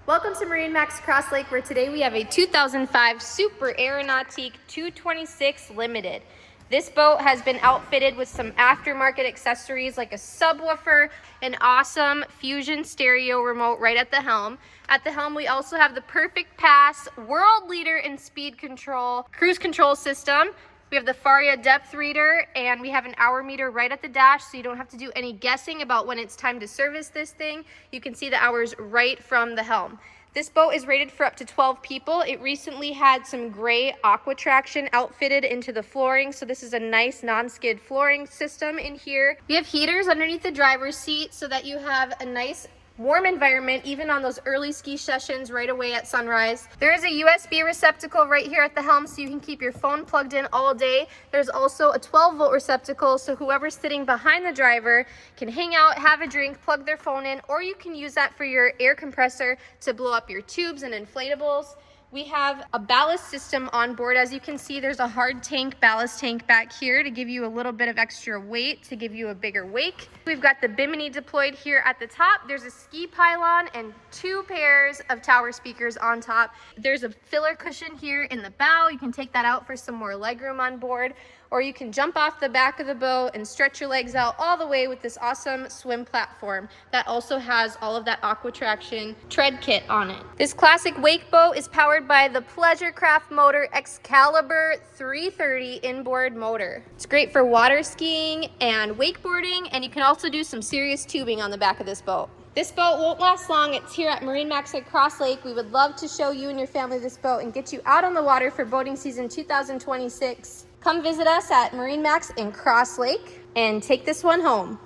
Welcome to MarineMax Crosslake, where today we have a 2005 Super Nautique 226 Limited. This boat has been outfitted with some aftermarket accessories like a subwoofer, an awesome Fusion stereo remote right at the helm. At the helm, we also have the Perfect Pass, world leader in speed control, cruise control system. We have the Faria depth reader, and we have an hour meter right at the dash, so you don't have to do any guessing about when it's time to service this thing. You can see the hours right from the helm. This boat is rated for up to 12 people. It recently had some gray aqua traction outfitted into the flooring, so this is a nice non-skid flooring system in here. We have heaters underneath the driver's seat so that you have a nice warm environment even on those early ski sessions right away at sunrise. There is a USB receptacle right here at the helm so you can keep your phone plugged in all day. There's also a 12-volt receptacle so whoever's sitting behind the driver can hang out, have a drink, plug their phone in, or you can use that for your air compressor to blow up your tubes and inflatables. We have a ballast system on board. As you can see, there's a hard tank ballast tank back here to give you a little bit of extra weight, to give you a bigger wake. We've got the bimini deployed here at the top. There's a ski pylon and 2 pairs of tower speakers on top. There's a filler cushion here in the bow. You can take that out for some more legroom on board, or you can jump off the back of the boat and stretch your legs out all the way with this awesome swim platform that also has all of that aqua traction tread kit on it. This classic wake boat is powered by the Pleasure Craft motor Excalibur 330 inboard motor. It's great for water skiing and wakeboarding, and you can also do some serious tubing on the back of this boat. This boat won't last long. It's here at MarineMax at Crosslake. We would love to show you and your family this boat and get you out on the water for boating season 2026. Come visit us at MarineMax in Crosslake and take this one home.